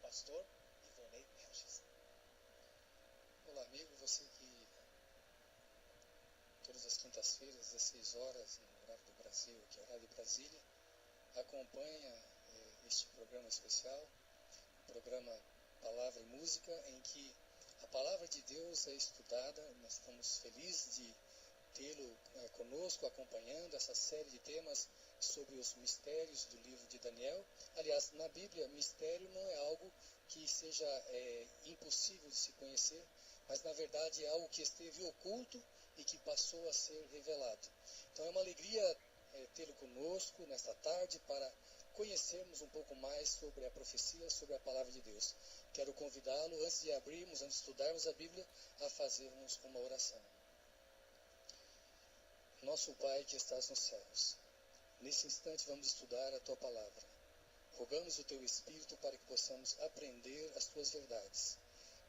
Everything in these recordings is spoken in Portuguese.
pastor Ivonei Melches. Olá, amigo, você que todas as quintas-feiras, 16 horas, no horário do Brasil, que é a Rádio Brasília, acompanha este programa especial, o programa Palavra e Música, em que a Palavra de Deus é estudada. Nós estamos felizes de tê-lo conosco, acompanhando essa série de temas sobre os mistérios do livro de Daniel. Aliás, na Bíblia, mistério não é algo que seja impossível de se conhecer, mas na verdade é algo que esteve oculto e que passou a ser revelado. Então é uma alegria tê-lo conosco nesta tarde para conhecermos um pouco mais sobre a profecia, sobre a Palavra de Deus. Quero convidá-lo, antes de abrirmos, antes de estudarmos a Bíblia, a fazermos uma oração. Nosso Pai que estás nos céus, nesse instante vamos estudar a Tua Palavra. Rogamos o Teu Espírito para que possamos aprender as Tuas verdades,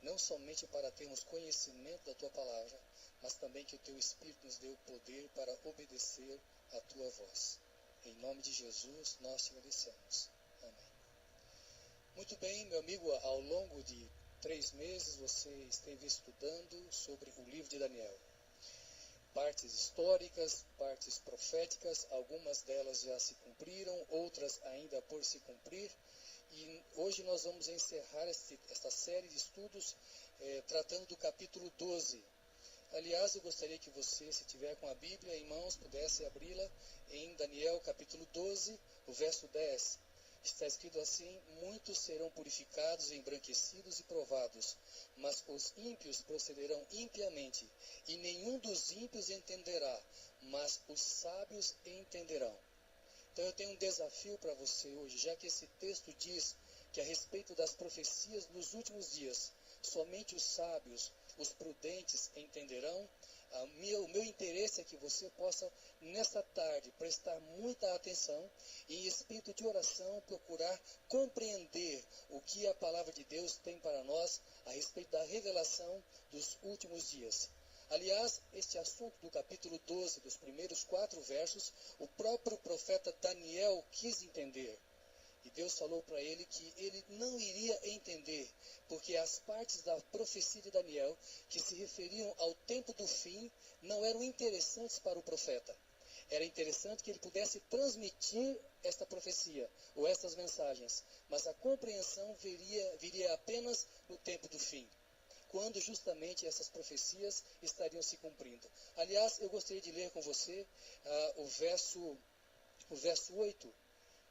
não somente para termos conhecimento da Tua Palavra, mas também que o Teu Espírito nos dê o poder para obedecer a Tua voz. Em nome de Jesus, nós te agradecemos. Amém. Muito bem, meu amigo, ao longo de 3 meses você esteve estudando sobre o livro de Daniel. Partes históricas, partes proféticas, algumas delas já se cumpriram, outras ainda por se cumprir. E hoje nós vamos encerrar esta série de estudos tratando do capítulo 12. Aliás, eu gostaria que você, se tiver com a Bíblia em mãos, pudesse abri-la em Daniel capítulo 12, o verso 10. Está escrito assim: muitos serão purificados, embranquecidos e provados, mas os ímpios procederão impiamente, e nenhum dos ímpios entenderá, mas os sábios entenderão. Então eu tenho um desafio para você hoje, já que esse texto diz que a respeito das profecias nos últimos dias, somente os sábios, os prudentes entenderão. O meu interesse é que você possa, nesta tarde, prestar muita atenção e, em espírito de oração, procurar compreender o que a Palavra de Deus tem para nós a respeito da revelação dos últimos dias. Aliás, este assunto do capítulo 12, dos primeiros 4 versos, o próprio profeta Daniel quis entender. E Deus falou para ele que ele não iria entender, porque as partes da profecia de Daniel, que se referiam ao tempo do fim, não eram interessantes para o profeta. Era interessante que ele pudesse transmitir esta profecia, ou estas mensagens, mas a compreensão viria apenas no tempo do fim, quando justamente essas profecias estariam se cumprindo. Aliás, eu gostaria de ler com você o verso 8,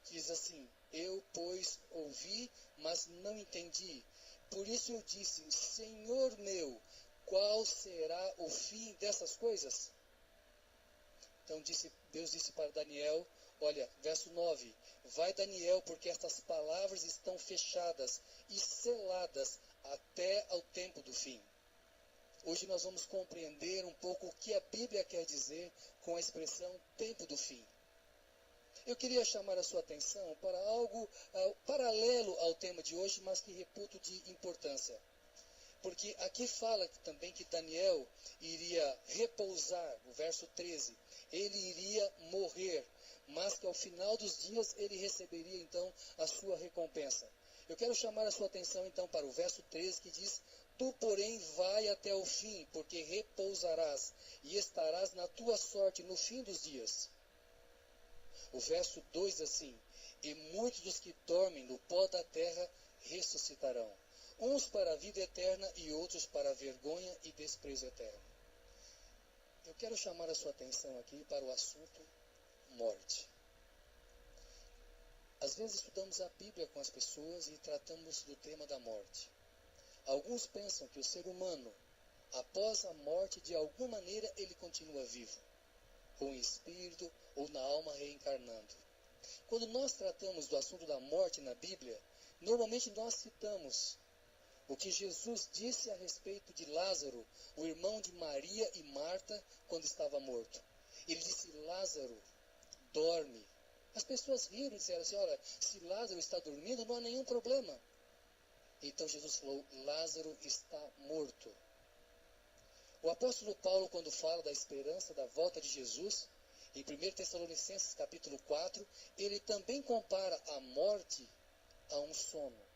que diz assim: eu, pois, ouvi, mas não entendi. Por isso eu disse: Senhor meu, qual será o fim dessas coisas? Então Deus disse para Daniel, olha, verso 9, vai Daniel, porque estas palavras estão fechadas e seladas até ao tempo do fim. Hoje nós vamos compreender um pouco o que a Bíblia quer dizer com a expressão tempo do fim. Eu queria chamar a sua atenção para algo paralelo ao tema de hoje, mas que reputo de importância. Porque aqui fala também que Daniel iria repousar, no verso 13, ele iria morrer, mas que ao final dos dias ele receberia então a sua recompensa. Eu quero chamar a sua atenção então para o verso 13 que diz: tu, porém, vai até o fim, porque repousarás e estarás na tua sorte no fim dos dias. O verso 2 assim: e muitos dos que dormem no pó da terra ressuscitarão, uns para a vida eterna e outros para a vergonha e desprezo eterno. Eu quero chamar a sua atenção aqui para o assunto morte. Às vezes estudamos a Bíblia com as pessoas e tratamos do tema da morte. Alguns pensam que o ser humano, após a morte, de alguma maneira ele continua vivo, ou em espírito, ou na alma reencarnando. Quando nós tratamos do assunto da morte na Bíblia, normalmente nós citamos o que Jesus disse a respeito de Lázaro, o irmão de Maria e Marta, quando estava morto. Ele disse: Lázaro, dorme. As pessoas riram e disseram assim: olha, se Lázaro está dormindo, não há nenhum problema. Então Jesus falou: Lázaro está morto. O apóstolo Paulo, quando fala da esperança da volta de Jesus, em 1 Tessalonicenses capítulo 4, ele também compara a morte a um sono.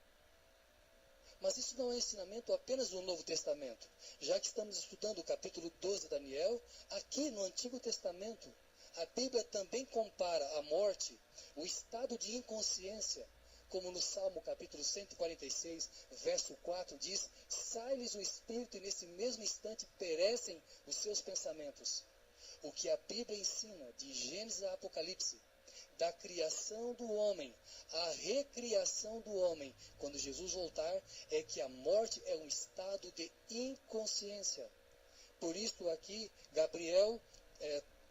Mas isso não é ensinamento apenas do Novo Testamento. Já que estamos estudando o capítulo 12 de Daniel, aqui no Antigo Testamento, a Bíblia também compara a morte, o estado de inconsciência, como no Salmo capítulo 146, verso 4, diz: sai-lhes o espírito e nesse mesmo instante perecem os seus pensamentos. O que a Bíblia ensina, de Gênesis a Apocalipse, da criação do homem, a recriação do homem, quando Jesus voltar, é que a morte é um estado de inconsciência. Por isso aqui, Gabriel,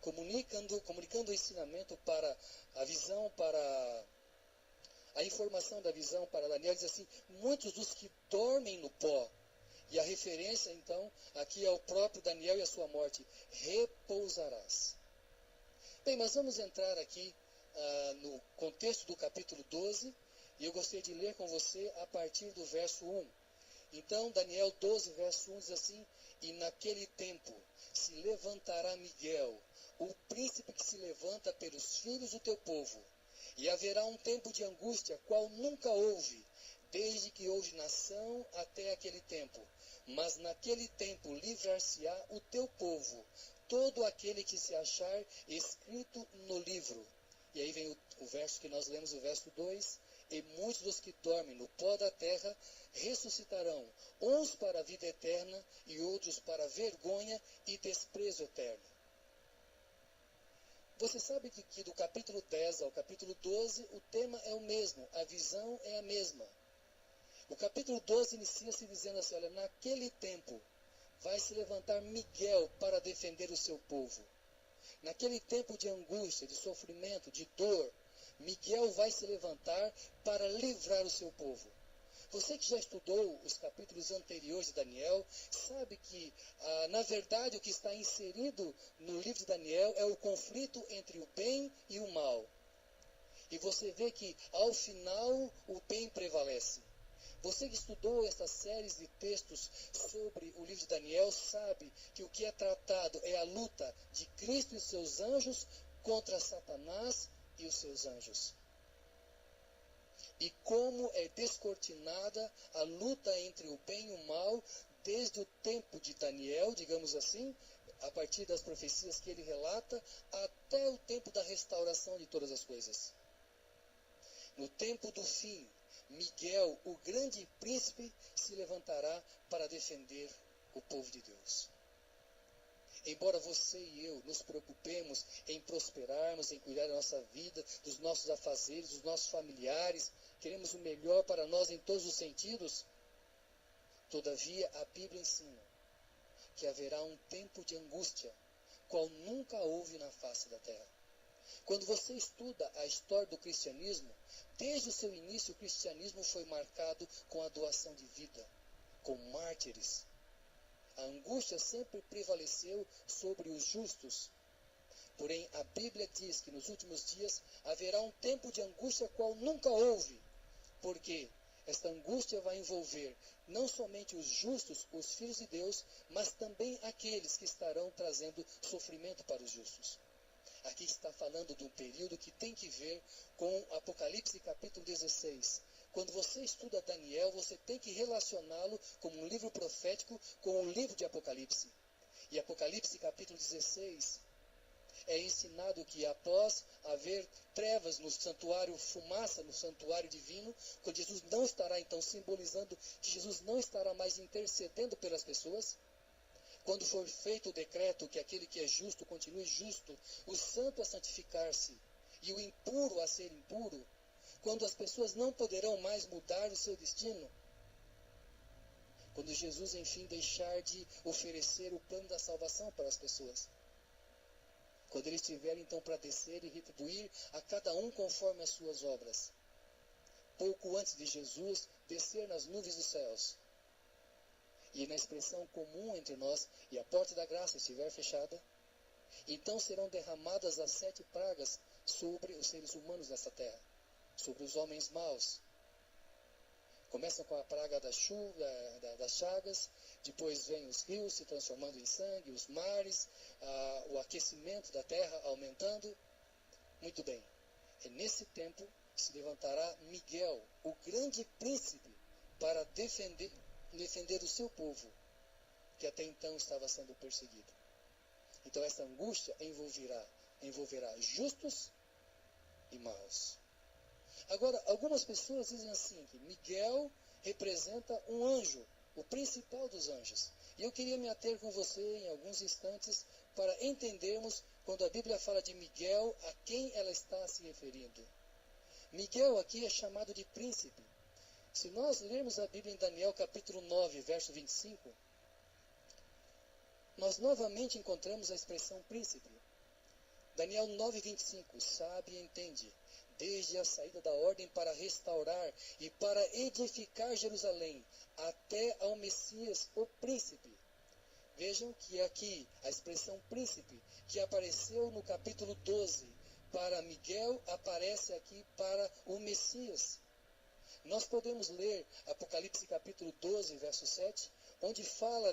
comunicando o ensinamento para a visão, para a informação da visão para Daniel, diz assim: muitos dos que dormem no pó. E a referência, então, aqui é o próprio Daniel e a sua morte. Repousarás. Bem, mas vamos entrar aqui no contexto do capítulo 12, e eu gostaria de ler com você a partir do verso 1. Então, Daniel 12, verso 1 diz assim: e naquele tempo se levantará Miguel, o príncipe que se levanta pelos filhos do teu povo, e haverá um tempo de angústia, qual nunca houve, desde que houve nação até aquele tempo. Mas naquele tempo livrar-se-á o teu povo, todo aquele que se achar escrito no livro. E aí vem o verso que nós lemos, o verso 2. E muitos dos que dormem no pó da terra ressuscitarão, uns para a vida eterna e outros para vergonha e desprezo eterno. Você sabe que do capítulo 10 ao capítulo 12, o tema é o mesmo, a visão é a mesma. O capítulo 12 inicia-se dizendo assim: olha, naquele tempo vai se levantar Miguel para defender o seu povo. Naquele tempo de angústia, de sofrimento, de dor, Miguel vai se levantar para livrar o seu povo. Você que já estudou os capítulos anteriores de Daniel, sabe que, na verdade, o que está inserido no livro de Daniel é o conflito entre o bem e o mal. E você vê que, ao final, o bem prevalece. Você que estudou essas séries de textos sobre o livro de Daniel sabe que o que é tratado é a luta de Cristo e seus anjos contra Satanás e os seus anjos. E como é descortinada a luta entre o bem e o mal desde o tempo de Daniel, digamos assim, a partir das profecias que ele relata, até o tempo da restauração de todas as coisas. No tempo do fim, Miguel, o grande príncipe, se levantará para defender o povo de Deus. Embora você e eu nos preocupemos em prosperarmos, em cuidar da nossa vida, dos nossos afazeres, dos nossos familiares, queremos o melhor para nós em todos os sentidos, todavia a Bíblia ensina que haverá um tempo de angústia, qual nunca houve na face da terra. Quando você estuda a história do cristianismo, desde o seu início o cristianismo foi marcado com a doação de vida, com mártires. A angústia sempre prevaleceu sobre os justos. Porém, a Bíblia diz que nos últimos dias haverá um tempo de angústia qual nunca houve, porque esta angústia vai envolver não somente os justos, os filhos de Deus, mas também aqueles que estarão trazendo sofrimento para os justos. Aqui está falando de um período que tem que ver com Apocalipse capítulo 16. Quando você estuda Daniel, você tem que relacioná-lo como um livro profético com o livro de Apocalipse. E Apocalipse capítulo 16 é ensinado que após haver trevas no santuário, fumaça no santuário divino, quando Jesus não estará então simbolizando que Jesus não estará mais intercedendo pelas pessoas, quando for feito o decreto que aquele que é justo continue justo, o santo a santificar-se e o impuro a ser impuro, quando as pessoas não poderão mais mudar o seu destino, quando Jesus enfim deixar de oferecer o plano da salvação para as pessoas, quando ele estiver então para descer e retribuir a cada um conforme as suas obras, pouco antes de Jesus descer nas nuvens dos céus, e na expressão comum entre nós, e a porta da graça estiver fechada, então serão derramadas as 7 pragas sobre os seres humanos nessa terra, sobre os homens maus. Começam com a praga da chuva, das chagas, depois vem os rios se transformando em sangue, os mares, o aquecimento da terra aumentando. Muito bem, é nesse tempo que se levantará Miguel, o grande príncipe, para defender o seu povo, que até então estava sendo perseguido. Então essa angústia envolverá justos e maus. Agora, algumas pessoas dizem assim, que Miguel representa um anjo, o principal dos anjos. E eu queria me ater com você em alguns instantes para entendermos quando a Bíblia fala de Miguel, a quem ela está se referindo. Miguel aqui é chamado de príncipe. Se nós lermos a Bíblia em Daniel capítulo 9, verso 25, nós novamente encontramos a expressão príncipe. Daniel 9, 25, sabe e entende, desde a saída da ordem para restaurar e para edificar Jerusalém, até ao Messias, o príncipe. Vejam que aqui a expressão príncipe, que apareceu no capítulo 12 para Miguel, aparece aqui para o Messias. Nós podemos ler Apocalipse capítulo 12, verso 7, onde fala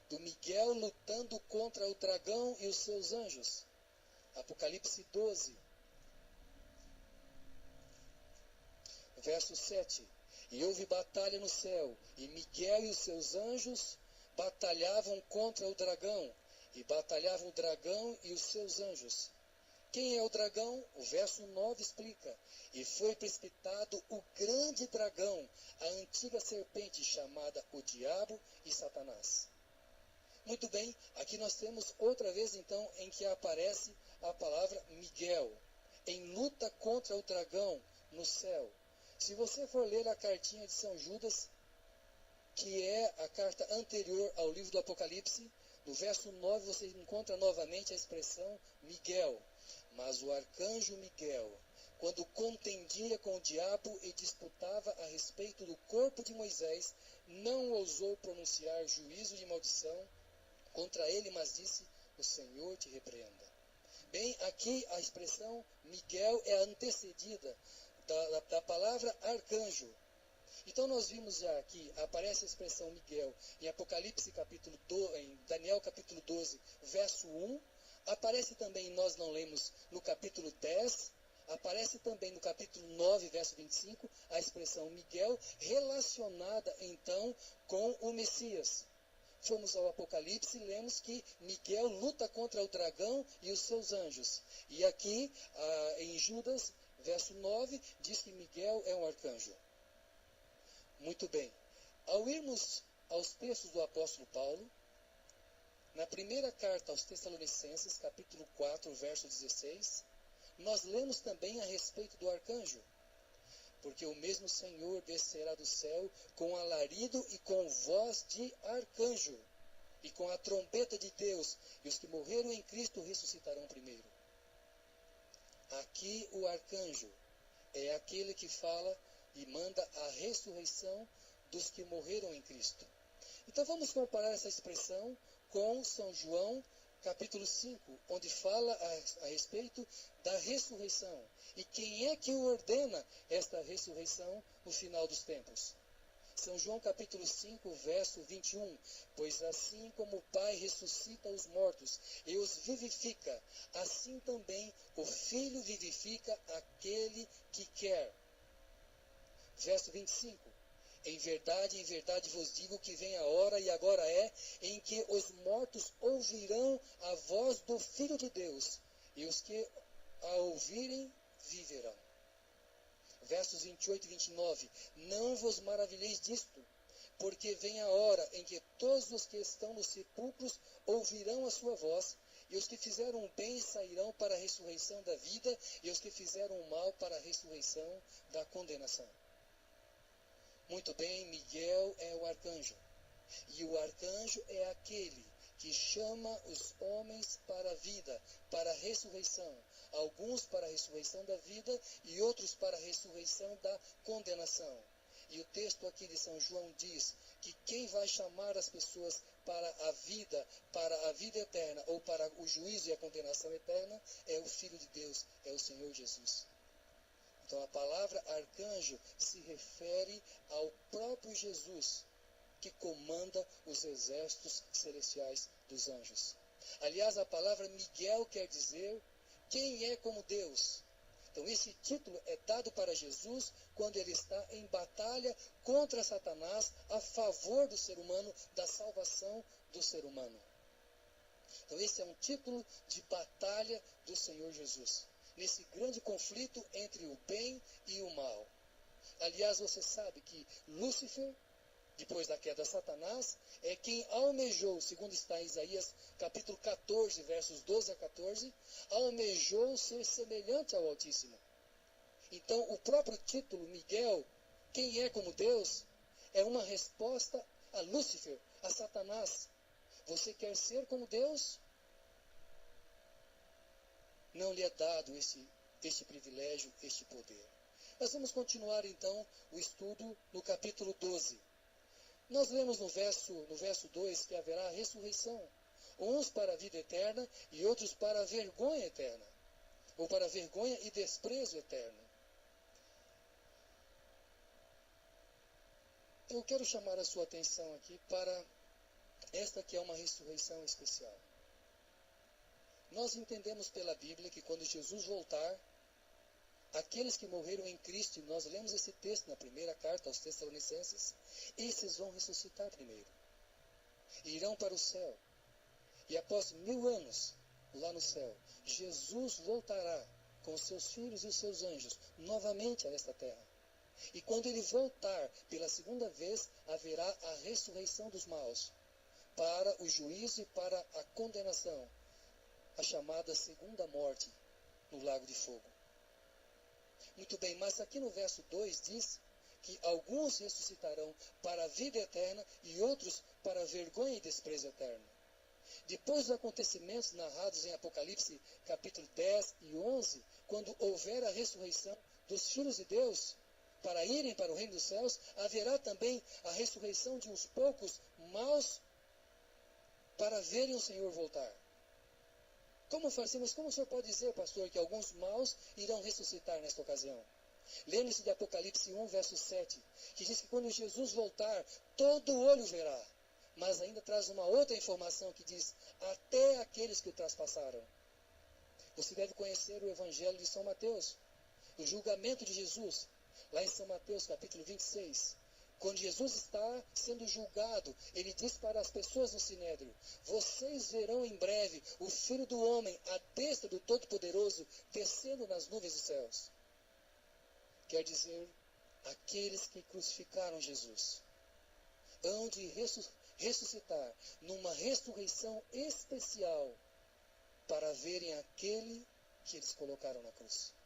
do Miguel lutando contra o dragão e os seus anjos. Apocalipse 12, verso 7. E houve batalha no céu, e Miguel e os seus anjos batalhavam contra o dragão, e batalhavam o dragão e os seus anjos. Quem é o dragão? O verso 9 explica. E foi precipitado o grande dragão, a antiga serpente chamada o Diabo e Satanás. Muito bem, aqui nós temos outra vez então em que aparece a palavra Miguel, em luta contra o dragão no céu. Se você for ler a cartinha de São Judas, que é a carta anterior ao livro do Apocalipse, no verso 9 você encontra novamente a expressão Miguel. Mas o arcanjo Miguel, quando contendia com o diabo e disputava a respeito do corpo de Moisés, não ousou pronunciar juízo de maldição contra ele, mas disse, o Senhor te repreenda. Bem, aqui a expressão Miguel é antecedida da palavra arcanjo. Então nós vimos já aqui, aparece a expressão Miguel em Apocalipse capítulo 2, em Daniel capítulo 12, verso 1, aparece também, nós não lemos, no capítulo 10, aparece também no capítulo 9, verso 25, a expressão Miguel, relacionada então com o Messias. Fomos ao Apocalipse e lemos que Miguel luta contra o dragão e os seus anjos. E aqui, em Judas, verso 9, diz que Miguel é um arcanjo. Muito bem. Ao irmos aos textos do apóstolo Paulo, na primeira carta aos Tessalonicenses, capítulo 4, verso 16, nós lemos também a respeito do arcanjo. Porque o mesmo Senhor descerá do céu com alarido e com voz de arcanjo, e com a trombeta de Deus, e os que morreram em Cristo ressuscitarão primeiro. Aqui o arcanjo é aquele que fala e manda a ressurreição dos que morreram em Cristo. Então vamos comparar essa expressão com São João, capítulo 5, onde fala a respeito da ressurreição. E quem é que ordena esta ressurreição no final dos tempos? São João capítulo 5, verso 21. Pois assim como o Pai ressuscita os mortos e os vivifica, assim também o Filho vivifica aquele que quer. Verso 25. Em verdade vos digo que vem a hora, e agora é, em que os mortos ouvirão a voz do Filho de Deus, e os que a ouvirem viverão. Versos 28 e 29. Não vos maravilheis disto, porque vem a hora em que todos os que estão nos sepulcros ouvirão a sua voz, e os que fizeram o bem sairão para a ressurreição da vida, e os que fizeram o mal para a ressurreição da condenação. Muito bem, Miguel é o arcanjo. E o arcanjo é aquele que chama os homens para a vida, para a ressurreição. Alguns para a ressurreição da vida e outros para a ressurreição da condenação. E o texto aqui de São João diz que quem vai chamar as pessoas para a vida eterna, ou para o juízo e a condenação eterna, é o Filho de Deus, é o Senhor Jesus. Então a palavra arcanjo se refere ao próprio Jesus, que comanda os exércitos celestiais dos anjos. Aliás, a palavra Miguel quer dizer quem é como Deus. Então esse título é dado para Jesus quando ele está em batalha contra Satanás a favor do ser humano, da salvação do ser humano. Então esse é um título de batalha do Senhor Jesus, nesse grande conflito entre o bem e o mal. Aliás, você sabe que Lúcifer, depois da queda de Satanás, é quem almejou, segundo está em Isaías capítulo 14, versos 12 a 14, almejou ser semelhante ao Altíssimo. Então, o próprio título, Miguel, quem é como Deus, é uma resposta a Lúcifer, a Satanás. Você quer ser como Deus? Não lhe é dado este privilégio, este poder. Nós vamos continuar, então, o estudo no capítulo 12. Nós lemos no verso 2 que haverá ressurreição, uns para a vida eterna e outros para a vergonha eterna, ou para a vergonha e desprezo eterno. Eu quero chamar a sua atenção aqui para esta que é uma ressurreição especial. Nós entendemos pela Bíblia que quando Jesus voltar, aqueles que morreram em Cristo, nós lemos esse texto na primeira carta aos Tessalonicenses, esses vão ressuscitar primeiro. E irão para o céu. E após 1000 anos, lá no céu, Jesus voltará com os seus filhos e os seus anjos, novamente a esta terra. E quando ele voltar pela segunda vez, haverá a ressurreição dos maus, para o juízo e para a condenação, a chamada segunda morte, no lago de fogo. Muito bem, mas aqui no verso 2 diz que alguns ressuscitarão para a vida eterna e outros para a vergonha e desprezo eterno. Depois dos acontecimentos narrados em Apocalipse capítulo 10 e 11, quando houver a ressurreição dos filhos de Deus para irem para o reino dos céus, haverá também a ressurreição de uns poucos maus para verem o Senhor voltar. Como fazemos? Como o senhor pode dizer, pastor, que alguns maus irão ressuscitar nesta ocasião? Lembre-se de Apocalipse 1, verso 7, que diz que quando Jesus voltar, todo olho verá. Mas ainda traz uma outra informação que diz, até aqueles que o traspassaram. Você deve conhecer o Evangelho de São Mateus, o julgamento de Jesus, lá em São Mateus, capítulo 26. Quando Jesus está sendo julgado, ele diz para as pessoas no Sinédrio, vocês verão em breve o Filho do Homem, à destra do Todo-Poderoso, descendo nas nuvens dos céus. Quer dizer, aqueles que crucificaram Jesus hão de ressuscitar numa ressurreição especial para verem aquele que eles colocaram na cruz.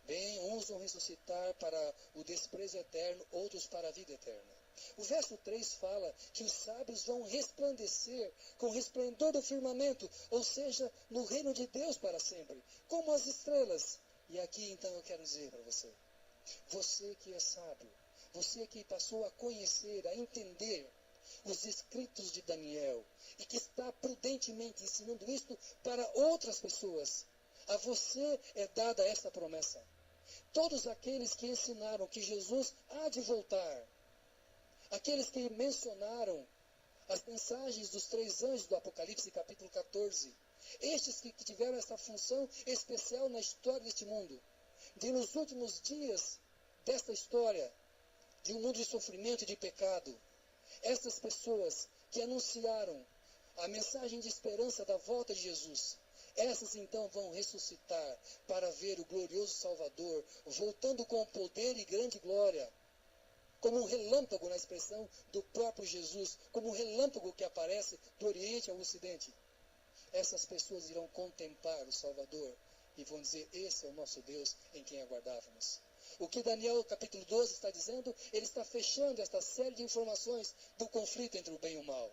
Bem, uns vão ressuscitar para o desprezo eterno, outros para a vida eterna. O verso 3 fala que os sábios vão resplandecer com o resplendor do firmamento, ou seja, no reino de Deus para sempre, como as estrelas. E aqui então eu quero dizer para você, você que é sábio, você que passou a conhecer, a entender os escritos de Daniel, e que está prudentemente ensinando isto para outras pessoas, a você é dada esta promessa. Todos aqueles que ensinaram que Jesus há de voltar, aqueles que mencionaram as mensagens dos 3 anjos do Apocalipse capítulo 14, estes que tiveram essa função especial na história deste mundo, de nos últimos dias desta história, de um mundo de sofrimento e de pecado, essas pessoas que anunciaram a mensagem de esperança da volta de Jesus, essas então vão ressuscitar para ver o glorioso Salvador voltando com poder e grande glória, como um relâmpago na expressão do próprio Jesus, como um relâmpago que aparece do Oriente ao Ocidente. Essas pessoas irão contemplar o Salvador e vão dizer, esse é o nosso Deus em quem aguardávamos. O que Daniel capítulo 12 está dizendo, ele está fechando esta série de informações do conflito entre o bem e o mal.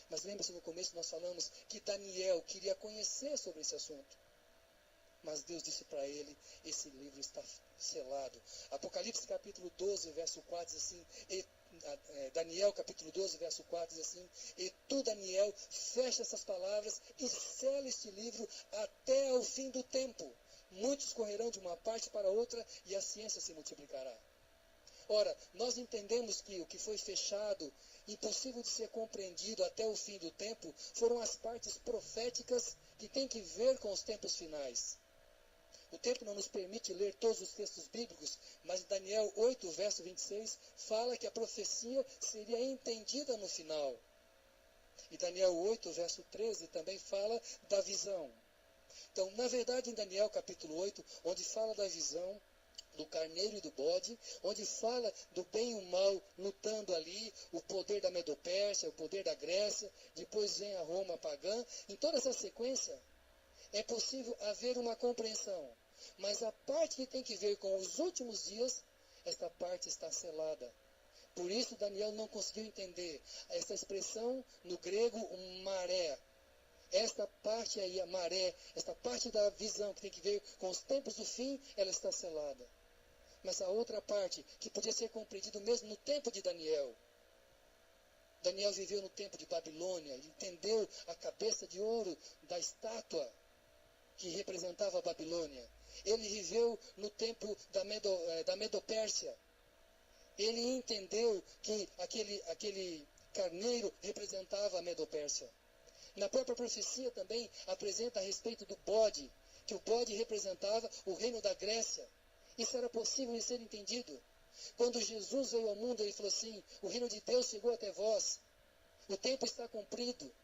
Mas lembre-se, no começo nós falamos que Daniel queria conhecer sobre esse assunto. Mas Deus disse para ele, esse livro está selado. Apocalipse capítulo 12, verso 4 diz assim, Daniel capítulo 12, verso 4 diz assim, e tu, Daniel, fecha essas palavras e sela este livro até ao fim do tempo. Muitos correrão de uma parte para outra e a ciência se multiplicará. Ora, nós entendemos que o que foi fechado, impossível de ser compreendido até o fim do tempo, foram as partes proféticas que tem que ver com os tempos finais. O tempo não nos permite ler todos os textos bíblicos, mas Daniel 8, verso 26, fala que a profecia seria entendida no final. E Daniel 8, verso 13, também fala da visão. Então, na verdade, em Daniel capítulo 8, onde fala da visão do carneiro e do bode, onde fala do bem e o mal lutando ali, o poder da Medopérsia, o poder da Grécia, depois vem a Roma pagã, em toda essa sequência, é possível haver uma compreensão. Mas a parte que tem que ver com os últimos dias, esta parte está selada. Por isso Daniel não conseguiu entender essa expressão no grego, maré. Esta parte aí, a maré, esta parte da visão que tem que ver com os tempos do fim, ela está selada. Mas a outra parte, que podia ser compreendido mesmo no tempo de Daniel. Daniel viveu no tempo de Babilônia, ele entendeu a cabeça de ouro da estátua que representava a Babilônia. Ele viveu no tempo da Medopérsia. Ele entendeu que aquele carneiro representava a Medopérsia. Na própria profecia também apresenta a respeito do bode, que o bode representava o reino da Grécia. Isso era possível de ser entendido. Quando Jesus veio ao mundo, ele falou assim, o reino de Deus chegou até vós. O tempo está cumprido.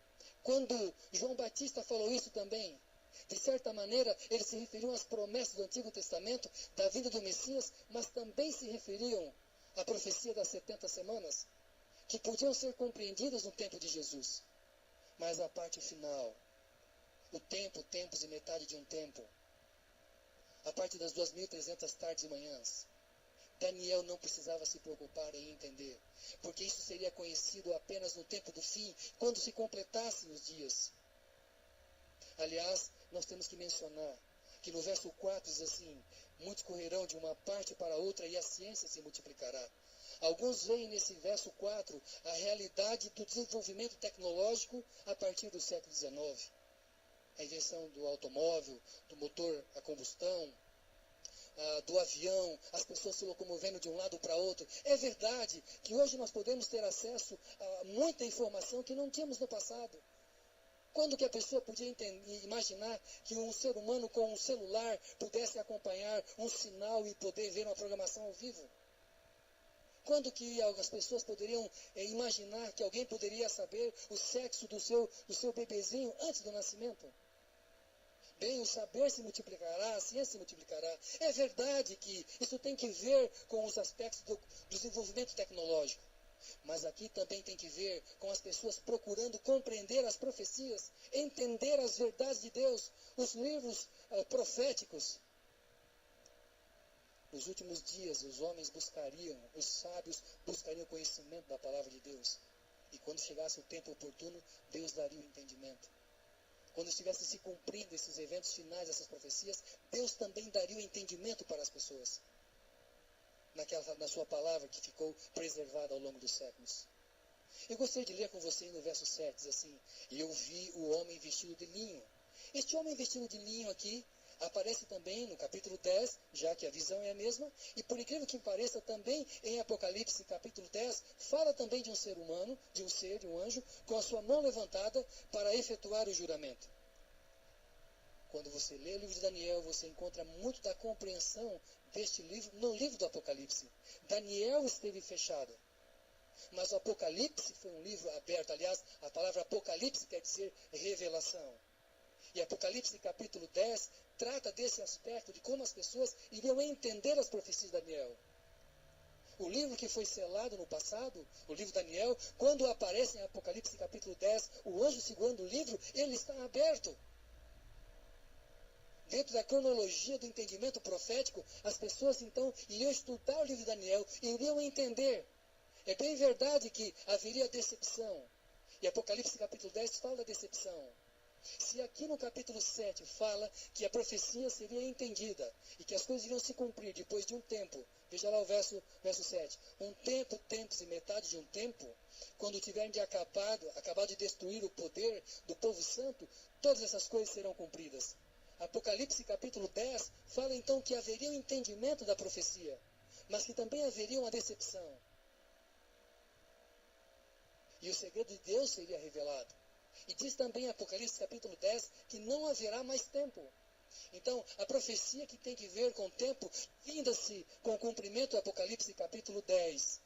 Quando João Batista falou isso também, de certa maneira, eles se referiam às promessas do Antigo Testamento, da vinda do Messias, mas também se referiam à profecia das 70 semanas, que podiam ser compreendidas no tempo de Jesus. Mas a parte final, o tempo, tempos e metade de um tempo, a parte das 2.300 tardes e manhãs, Daniel não precisava se preocupar em entender, porque isso seria conhecido apenas no tempo do fim, quando se completassem os dias. Aliás, nós temos que mencionar que no verso 4 diz assim, muitos correrão de uma parte para outra e a ciência se multiplicará. Alguns veem nesse verso 4 a realidade do desenvolvimento tecnológico a partir do século XIX. A invenção do automóvel, do motor a combustão, do avião, as pessoas se locomovendo de um lado para outro. É verdade que hoje nós podemos ter acesso a muita informação que não tínhamos no passado. Quando que a pessoa podia imaginar que um ser humano com um celular pudesse acompanhar um sinal e poder ver uma programação ao vivo? Quando que as pessoas poderiam imaginar que alguém poderia saber o sexo do seu bebezinho antes do nascimento? Bem, o saber se multiplicará, a ciência se multiplicará. É verdade que isso tem que ver com os aspectos do desenvolvimento tecnológico. Mas aqui também tem que ver com as pessoas procurando compreender as profecias, entender as verdades de Deus, os livros proféticos. Nos últimos dias, os homens buscariam, os sábios buscariam o conhecimento da palavra de Deus. E quando chegasse o tempo oportuno, Deus daria o entendimento. Quando estivessem se cumprindo esses eventos finais, essas profecias, Deus também daria o entendimento para as pessoas. Na sua palavra que ficou preservada ao longo dos séculos. Eu gostaria de ler com vocês no verso 7, diz assim, e eu vi o homem vestido de linho. Este homem vestido de linho aqui aparece também no capítulo 10, já que a visão é a mesma, e por incrível que pareça também em Apocalipse capítulo 10, fala também de um ser humano, de um anjo, com a sua mão levantada para efetuar o juramento. Quando você lê o livro de Daniel, você encontra muito da compreensão deste livro no livro do Apocalipse. Daniel esteve fechado, mas o Apocalipse foi um livro aberto. Aliás, a palavra Apocalipse quer dizer revelação. E Apocalipse capítulo 10 trata desse aspecto de como as pessoas iriam entender as profecias de Daniel. O livro que foi selado no passado, o livro de Daniel, quando aparece em Apocalipse capítulo 10, o anjo segurando o livro, ele está aberto. Dentro da cronologia do entendimento profético, as pessoas então iriam estudar o livro de Daniel e iriam entender. É bem verdade que haveria decepção. E Apocalipse capítulo 10 fala da decepção. Se aqui no capítulo 7 fala que a profecia seria entendida e que as coisas iriam se cumprir depois de um tempo, veja lá o verso 7. Um tempo, tempos e metade de um tempo, quando tiverem acabado de destruir o poder do povo santo, todas essas coisas serão cumpridas. Apocalipse capítulo 10 fala então que haveria um entendimento da profecia, mas que também haveria uma decepção. E o segredo de Deus seria revelado. E diz também em Apocalipse capítulo 10 que não haverá mais tempo. Então, a profecia que tem que ver com o tempo, finda-se com o cumprimento do Apocalipse capítulo 10.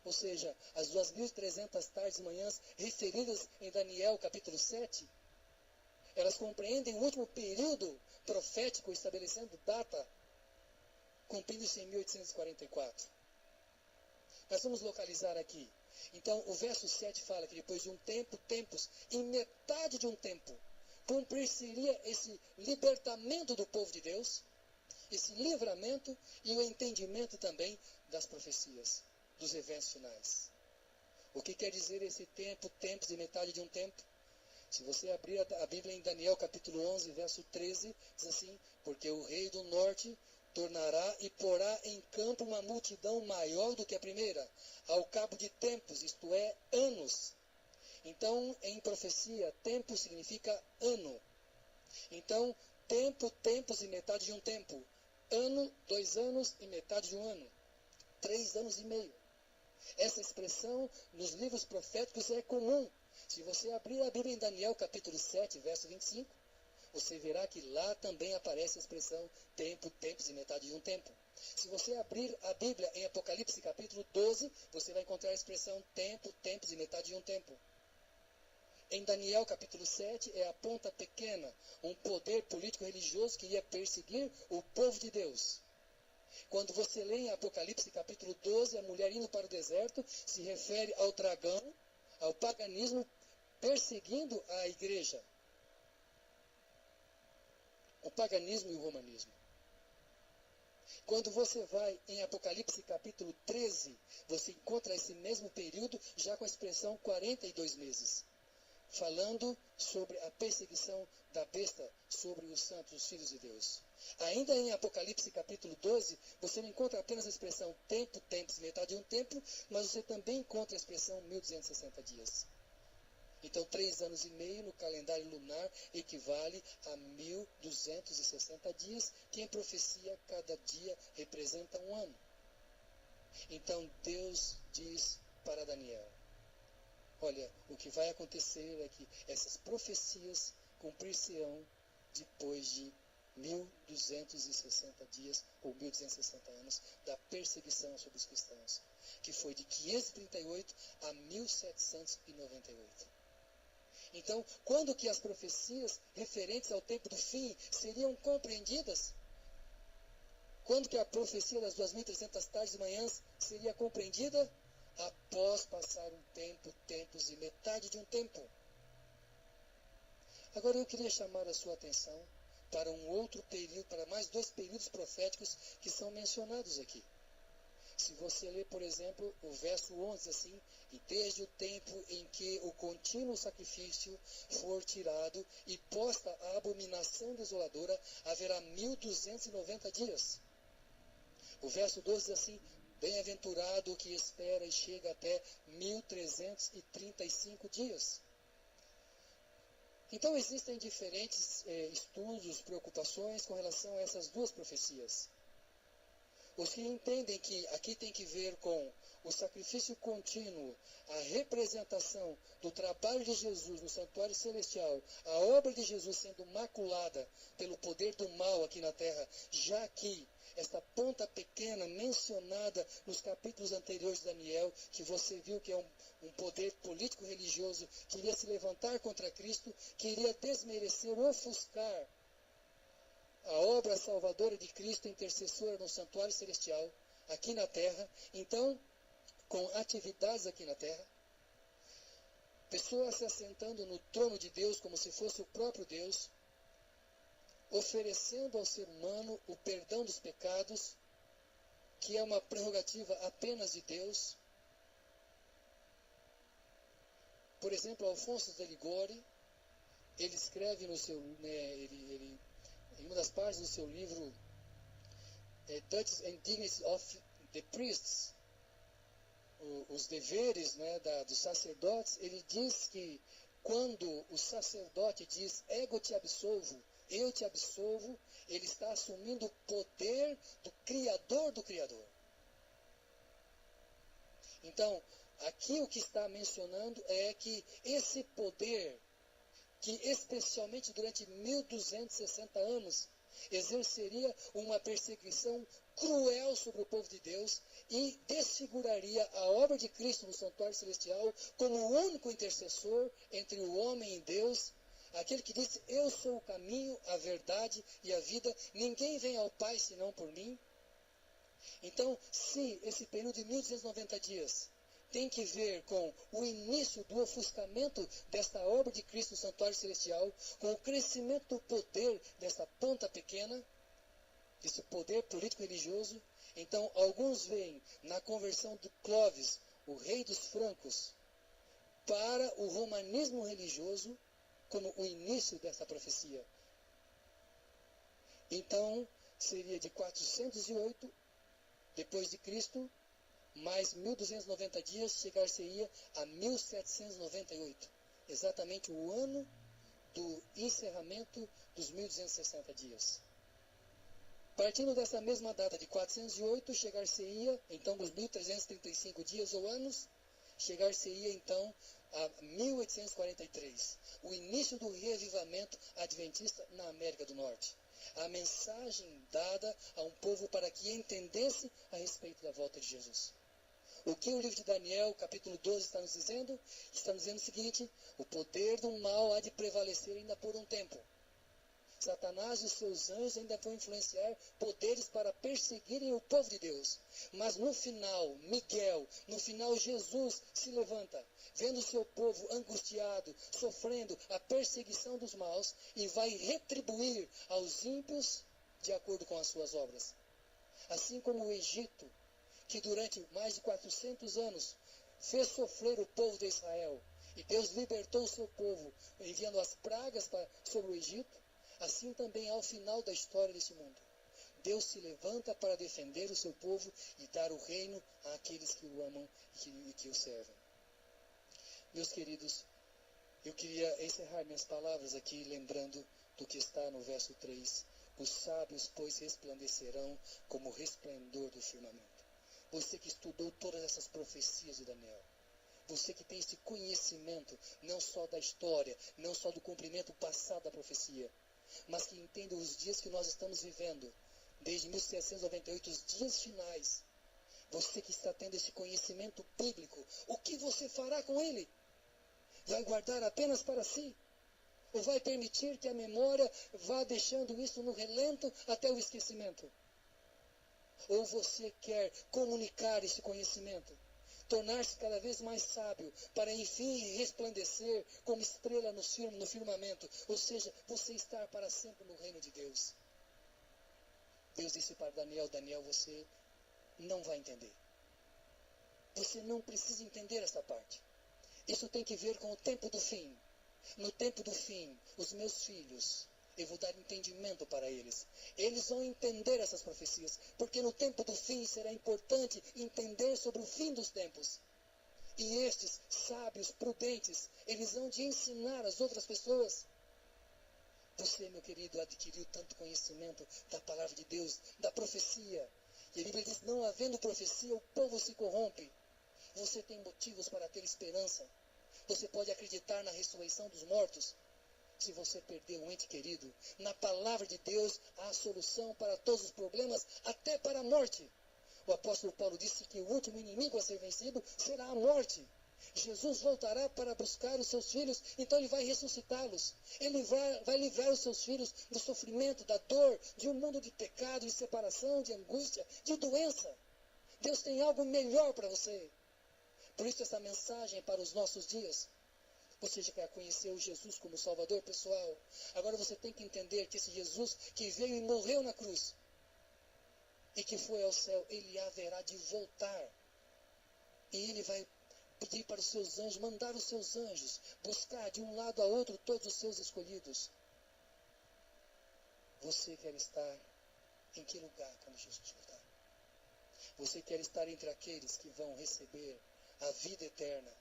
Ou seja, as 2.300 tardes e manhãs referidas em Daniel capítulo 7, elas compreendem o último período profético, estabelecendo data, cumprindo-se em 1844. Nós vamos localizar aqui. Então, o verso 7 fala que depois de um tempo, tempos, em metade de um tempo, cumprir-se-iria esse libertamento do povo de Deus, esse livramento e o entendimento também das profecias, dos eventos finais. O que quer dizer esse tempo, tempos e metade de um tempo? Se você abrir a Bíblia em Daniel capítulo 11, verso 13, diz assim: porque o rei do norte tornará e porá em campo uma multidão maior do que a primeira, ao cabo de tempos, isto é, anos. Então, em profecia, tempo significa ano. Então, tempo, tempos e metade de um tempo. Ano, 2 anos e metade de um ano. 3 anos e meio. Essa expressão nos livros proféticos é comum. Se você abrir a Bíblia em Daniel capítulo 7, verso 25, você verá que lá também aparece a expressão tempo, tempos e metade de um tempo. Se você abrir a Bíblia em Apocalipse capítulo 12, você vai encontrar a expressão tempo, tempos e metade de um tempo. Em Daniel capítulo 7 é a ponta pequena, um poder político-religioso que ia perseguir o povo de Deus. Quando você lê em Apocalipse capítulo 12, a mulher indo para o deserto, se refere ao dragão, ao paganismo, perseguindo a igreja. O paganismo e o romanismo. Quando você vai em Apocalipse capítulo 13, você encontra esse mesmo período já com a expressão 42 meses. Falando sobre a perseguição da besta sobre os santos, os filhos de Deus. Ainda em Apocalipse capítulo 12, você não encontra apenas a expressão tempo, tempos, metade de um tempo, mas você também encontra a expressão 1260 dias. Então, 3 anos e meio no calendário lunar equivale a 1260 dias, que em profecia cada dia representa um ano. Então, Deus diz para Daniel: olha, o que vai acontecer é que essas profecias cumprir-se-ão depois de 1260 dias, ou 1260 anos, da perseguição sobre os cristãos, que foi de 538 a 1798. Então, quando que as profecias referentes ao tempo do fim seriam compreendidas? Quando que a profecia das 2.300 tardes e manhãs seria compreendida? Após passar um tempo, tempos e metade de um tempo. Agora eu queria chamar a sua atenção para um outro período, para mais 2 períodos proféticos que são mencionados aqui. Se você ler, por exemplo, o verso 11 assim: e desde o tempo em que o contínuo sacrifício for tirado e posta a abominação desoladora, haverá 1290 dias. O verso 12 diz assim: bem-aventurado o que espera e chega até 1335 dias. Então existem diferentes estudos, preocupações com relação a essas 2 profecias. Os que entendem que aqui tem que ver com o sacrifício contínuo, a representação do trabalho de Jesus no santuário celestial, a obra de Jesus sendo maculada pelo poder do mal aqui na terra, já que esta ponta pequena mencionada nos capítulos anteriores de Daniel, que você viu que é um poder político-religioso que iria se levantar contra Cristo, que iria desmerecer, ofuscar a obra salvadora de Cristo, intercessora no santuário celestial, aqui na terra. Então, com atividades aqui na terra, pessoas se assentando no trono de Deus como se fosse o próprio Deus, oferecendo ao ser humano o perdão dos pecados, que é uma prerrogativa apenas de Deus. Por exemplo, Alfonso de Ligori, ele escreve no seu, em uma das páginas do seu livro, Duties and Dignities of the Priests, os deveres dos sacerdotes, ele diz que quando o sacerdote diz ego te absolvo, eu te absolvo, ele está assumindo o poder do Criador do Criador. Então, aqui o que está mencionando é que esse poder que especialmente durante 1260 anos exerceria uma perseguição cruel sobre o povo de Deus e desfiguraria a obra de Cristo no santuário celestial como o único intercessor entre o homem e Deus, aquele que disse: eu sou o caminho, a verdade e a vida, ninguém vem ao Pai senão por mim. Então, se esse período de 1290 dias tem que ver com o início do ofuscamento desta obra de Cristo no santuário celestial, com o crescimento do poder dessa ponta pequena, desse poder político-religioso, então alguns veem na conversão de Clovis, o rei dos francos, para o romanismo religioso como o início dessa profecia. Então, seria de 408 depois de Cristo, mais 1290 dias, chegar-se-ia a 1798, exatamente o ano do encerramento dos 1260 dias. Partindo dessa mesma data de 408, chegar-se-ia, então, os 1335 dias ou anos, chegar-se-ia, então, a 1843, o início do reavivamento adventista na América do Norte. A mensagem dada a um povo para que entendesse a respeito da volta de Jesus. O que o livro de Daniel, capítulo 12, está nos dizendo? Está nos dizendo o seguinte: o poder do mal há de prevalecer ainda por um tempo. Satanás e os seus anjos ainda vão influenciar poderes para perseguirem o povo de Deus. Mas no final, Miguel, no final Jesus se levanta, vendo o seu povo angustiado, sofrendo a perseguição dos maus, e vai retribuir aos ímpios de acordo com as suas obras. Assim como o Egito, que durante mais de 400 anos fez sofrer o povo de Israel, e Deus libertou o seu povo, enviando as pragas sobre o Egito, assim também ao final da história deste mundo, Deus se levanta para defender o seu povo e dar o reino àqueles que o amam e que o servem. Meus queridos, eu queria encerrar minhas palavras aqui lembrando do que está no verso 3. Os sábios, pois, resplandecerão como o resplendor do firmamento. Você que estudou todas essas profecias de Daniel, você que tem esse conhecimento, não só da história, não só do cumprimento passado da profecia, mas que entende os dias que nós estamos vivendo, desde 1798, os dias finais. Você que está tendo esse conhecimento bíblico, o que você fará com ele? Vai guardar apenas para si? Ou vai permitir que a memória vá deixando isso no relento até o esquecimento? Ou você quer comunicar esse conhecimento, tornar-se cada vez mais sábio, para enfim resplandecer como estrela no firmamento, ou seja, você estar para sempre no reino de Deus? Deus disse para Daniel: Daniel, você não vai entender. Você não precisa entender essa parte. Isso tem que ver com o tempo do fim. No tempo do fim, os meus filhos, eu vou dar entendimento para eles. Eles vão entender essas profecias, porque no tempo do fim será importante entender sobre o fim dos tempos. E estes sábios, prudentes, eles vão de ensinar as outras pessoas. Você, meu querido, adquiriu tanto conhecimento da palavra de Deus, da profecia. E a Bíblia diz: não havendo profecia, o povo se corrompe. Você tem motivos para ter esperança. Você pode acreditar na ressurreição dos mortos. Se você perdeu um ente querido, na palavra de Deus há solução para todos os problemas, até para a morte. O apóstolo Paulo disse que o último inimigo a ser vencido será a morte. Jesus voltará para buscar os seus filhos, então ele vai ressuscitá-los. Ele vai livrar os seus filhos do sofrimento, da dor, de um mundo de pecado, de separação, de angústia, de doença. Deus tem algo melhor para você. Por isso essa mensagem é para os nossos dias. Você já quer conhecer o Jesus como Salvador pessoal? Agora você tem que entender que esse Jesus que veio e morreu na cruz e que foi ao céu, ele haverá de voltar. E ele vai pedir para os seus anjos, mandar os seus anjos buscar de um lado a outro todos os seus escolhidos. Você quer estar em que lugar quando Jesus voltar? Você quer estar entre aqueles que vão receber a vida eterna?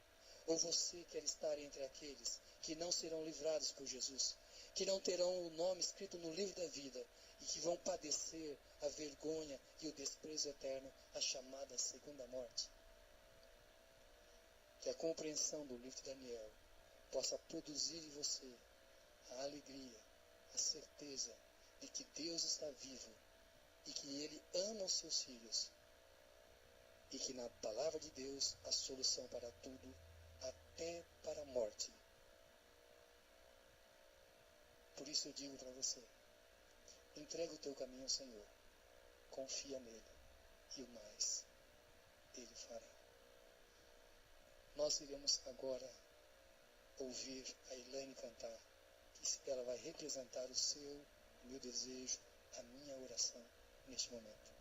Ou você quer estar entre aqueles que não serão livrados por Jesus, que não terão o nome escrito no livro da vida e que vão padecer a vergonha e o desprezo eterno, a chamada segunda morte? Que a compreensão do livro de Daniel possa produzir em você a alegria, a certeza de que Deus está vivo e que Ele ama os seus filhos e que na palavra de Deus há solução para tudo, até para a morte. Por isso eu digo para você, entrega o teu caminho ao Senhor, confia nele e o mais Ele fará. Nós iremos agora ouvir a Elaine cantar, que ela vai representar o meu desejo, a minha oração neste momento.